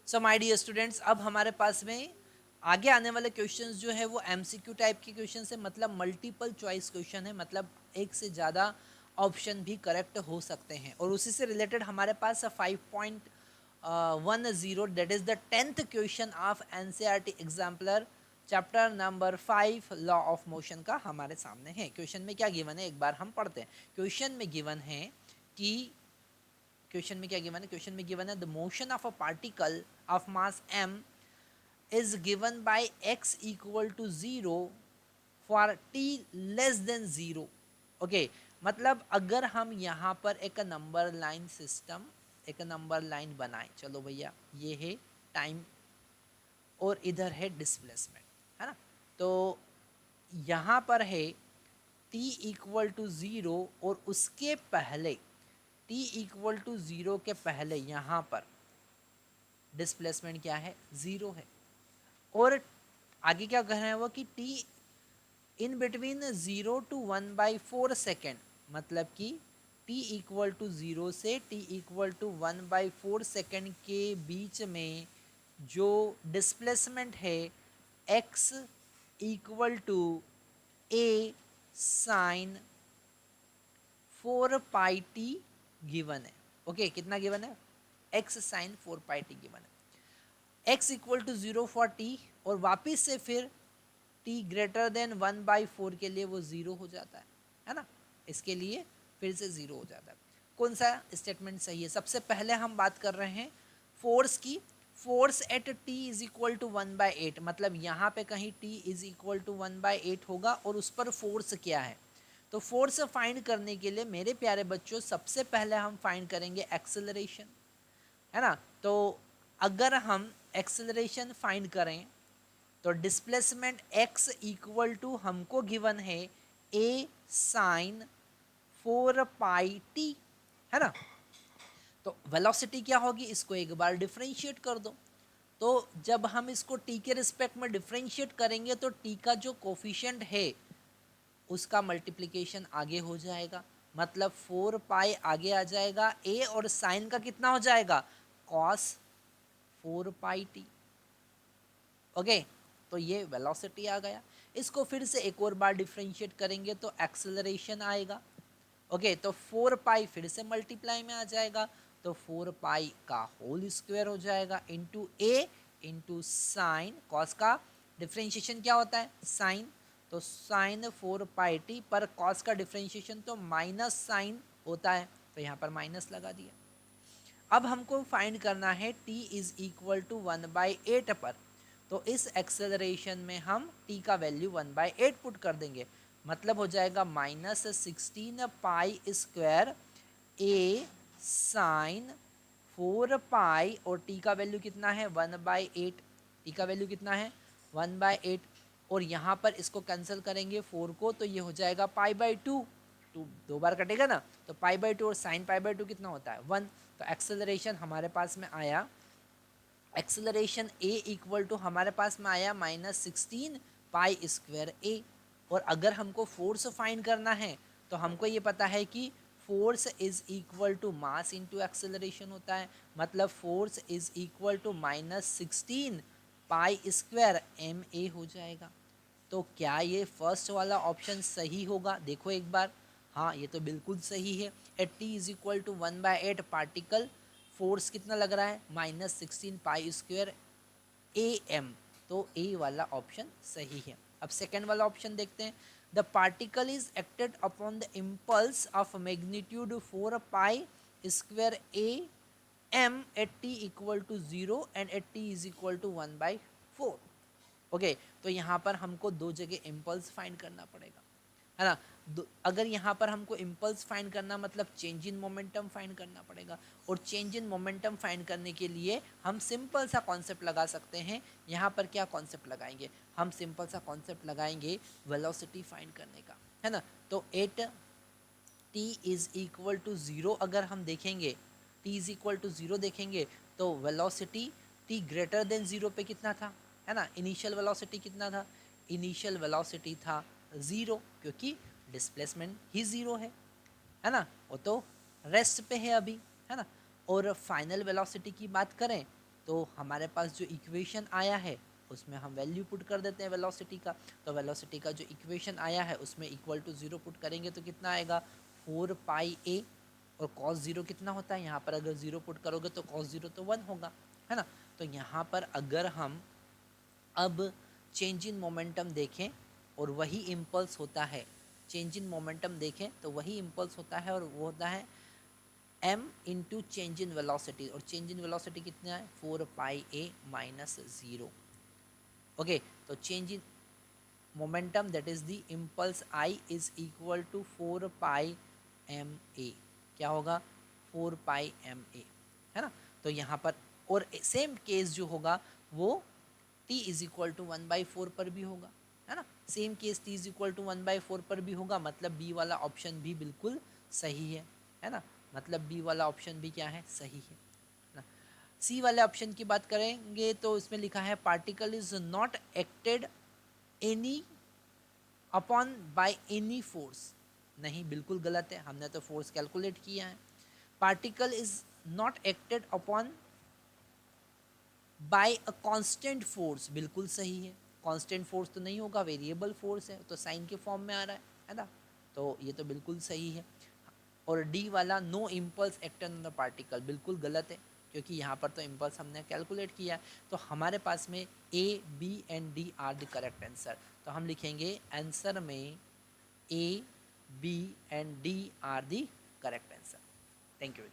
So my dear students, अब हमारे पास में आगे आने वाले क्वेश्चंस जो है वो एमसीक्यू टाइप के क्वेश्चन है, मतलब मल्टीपल चॉइस क्वेश्चन है, मतलब एक से ज़्यादा ऑप्शन भी करेक्ट हो सकते हैं। और उसी से रिलेटेड हमारे पास 5.10 that is the 10th question of NCERT exemplar chapter number 5 law of motion का हमारे सामने है। क्वेश्चन में क्या गिवन है एक बार हम पढ़ते हैं। क्वेश्चन में गिवन है कि क्वेश्चन में क्या गिवन है, क्वेश्चन में गिवन है the motion of a particle of mass m is given by x equal to 0 for t less than 0। Okay, मतलब अगर हम यहाँ पर एक नंबर लाइन सिस्टम, एक नंबर लाइन बनाए, चलो भैया ये है टाइम और इधर है डिस्प्लेसमेंट, है ना। तो यहाँ पर है t इक्वल टू 0 और उसके पहले t इक्वल टू 0 के पहले यहाँ पर डिस्प्लेसमेंट क्या है, 0 है। और आगे क्या कह रहे हैं वो कि t in between 0 to 1/4 second, मतलब कि t इक्वल टू 0 से t इक्वल टू 1/4 सेकेंड के बीच में जो डिस्प्लेसमेंट है x equal to a sine 4πt given है। ओके, कितना गिवन है, x साइन 4πt गिवन है। x equal to 0 for t और वापिस से फिर t ग्रेटर देन 1/4 के लिए वो 0 हो जाता है ना। इसके लिए फिर से 0 हो जाता है। कौन सा स्टेटमेंट सही है? सबसे पहले हम बात कर रहे हैं फोर्स की। Force at t is equal to 1/8, मतलब यहाँ पे कहीं t इज इक्वल टू 1/8 होगा और उस पर फोर्स क्या है। तो फोर्स फाइंड करने के लिए मेरे प्यारे बच्चों सबसे पहले हम फाइंड करेंगे एक्सेलरेशन, है ना। तो अगर हम एक्सेलरेशन फाइंड करें तो डिस्प्लेसमेंट x इक्वल टू हमको गिवन है a साइन 4πt, है ना। तो वेलोसिटी क्या होगी, इसको एक बार डिफरेंशिएट कर दो। तो जब हम इसको t के रिस्पेक्ट में डिफरेंशिएट करेंगे तो t का जो कोफिशिएंट है उसका मल्टीप्लिकेशन आगे हो जाएगा, मतलब 4π आगे आ जाएगा, a और साइन का कितना हो जाएगा, cos 4πt। ओके, तो ये वेलोसिटी आ गया। इसको फिर से एक और बार डिफरेंशिएट करेंगे तो एक्सेलरेशन आएगा। ओके, तो 4π फिर से मल्टीप्लाई में आ जाएगा, तो 4π का होल स्क्वायर हो जाएगा into a into sine, cos का डिफरेंशिएशन क्या होता है, साइन, तो साइन 4πt पर कॉस का डिफरेंशिएशन तो माइनस साइन होता है, तो यहाँ पर माइनस लगा दिया। अब हमको फाइंड करना है t इज इक्वल टू 1/8 पर, तो इस एक्सेलरेशन में हम t का वैल्यू 1/8 पुट कर देंगे, मतलब हो जाएगा -16π² a साइन 4π और t का वैल्यू कितना है 1/8, t का वैल्यू कितना है 1/8, और यहाँ पर इसको कैंसिल करेंगे 4 को, तो ये हो जाएगा π/2, 2 दो बार कटेगा ना, तो π/2 और साइन π/2 कितना होता है 1। तो एक्सेलरेशन हमारे पास में आया, एक्सेलरेशन a इक्वल टू हमारे पास में आया -16π² a। और अगर हमको फोर्स फाइंड करना है तो हमको ये पता है कि force is equal to mass into acceleration होता है, मतलब force is equal to -16π² ma हो जाएगा। तो क्या ये फर्स्ट वाला ऑप्शन सही होगा, देखो एक बार। हाँ, ये तो बिल्कुल सही है। At t is equal to 1/8 particle force कितना लग रहा है -16π² am, तो ए वाला ऑप्शन सही है। अब सेकेंड वाला ऑप्शन देखते हैं। The particle is acted upon the impulse of magnitude 4π² am at t equal to 0 and at t is equal to 1/4। Okay, तो यहाँ पर हमको दो जगह इम्पल्स फाइंड करना पड़ेगा, है ना। अगर यहाँ पर हमको इम्पल्स फाइंड करना मतलब चेंज इन मोमेंटम फाइंड करना पड़ेगा, और चेंज इन मोमेंटम फाइंड करने के लिए हम सिंपल सा कॉन्सेप्ट लगा सकते हैं। यहाँ पर क्या कॉन्सेप्ट लगाएंगे, हम सिंपल सा कॉन्सेप्ट लगाएंगे वेलोसिटी फाइंड करने का, है ना। तो at t is equal to 0 अगर हम देखेंगे, t इज इक्वल टू 0 देखेंगे तो वेलोसिटी t ग्रेटर देन 0 पे कितना था, है ना। इनिशियल वेलोसिटी कितना था, इनिशियल वेलोसिटी था 0, क्योंकि डिस्प्लेसमेंट ही 0 है ना, वो तो रेस्ट पे है अभी, है ना। और फाइनल वेलोसिटी की बात करें तो हमारे पास जो इक्वेशन आया है उसमें हम वैल्यू पुट कर देते हैं वेलोसिटी का। तो वेलोसिटी का जो इक्वेशन आया है उसमें इक्वल टू 0 पुट करेंगे तो कितना आएगा 4 पाई ए, और कॉस 0 कितना होता है यहाँ पर, अगर 0 पुट करोगे तो कॉस 0 तो 1 होगा, है ना। तो यहाँ पर अगर हम अब चेंज इन मोमेंटम देखें और वही इम्पल्स होता है, चेंज इन मोमेंटम देखें तो वही इम्पल्स होता है और वो होता है m into change in velocity, और चेंज इन वेलोसिटी कितना है 4 पाई ए माइनस 0। ओके, तो change in momentum that is the impulse I is equal to 4 pi M A, क्या होगा 4 पाई एम ए, है ना। तो यहाँ पर और सेम केस जो होगा वो t इज इक्वल टू 1/4 पर भी होगा, है ना। Same case t is equal to 1/4 पर भी होगा, मतलब बी वाला ऑप्शन भी बिल्कुल सही है ना। मतलब बी वाला ऑप्शन भी क्या है, सही है ना। सी वाले ऑप्शन की बात करेंगे तो इसमें लिखा है particle is not acted any upon by any force. नहीं, बिल्कुल गलत है, हमने तो फोर्स कैलकुलेट किया है। Particle is not acted upon bye a constant force, बिल्कुल सही है। कांस्टेंट फोर्स तो नहीं होगा, वेरिएबल फोर्स है, तो साइन के फॉर्म में आ रहा है ना। तो ये तो बिल्कुल सही है। और डी वाला no impulse acted on the particle, बिल्कुल गलत है, क्योंकि यहाँ पर तो इम्पल्स हमने कैलकुलेट किया है। तो हमारे पास में A B and D are the correct answer. तो हम लिखेंगे आंसर में A B and D are the correct answer. Thank you.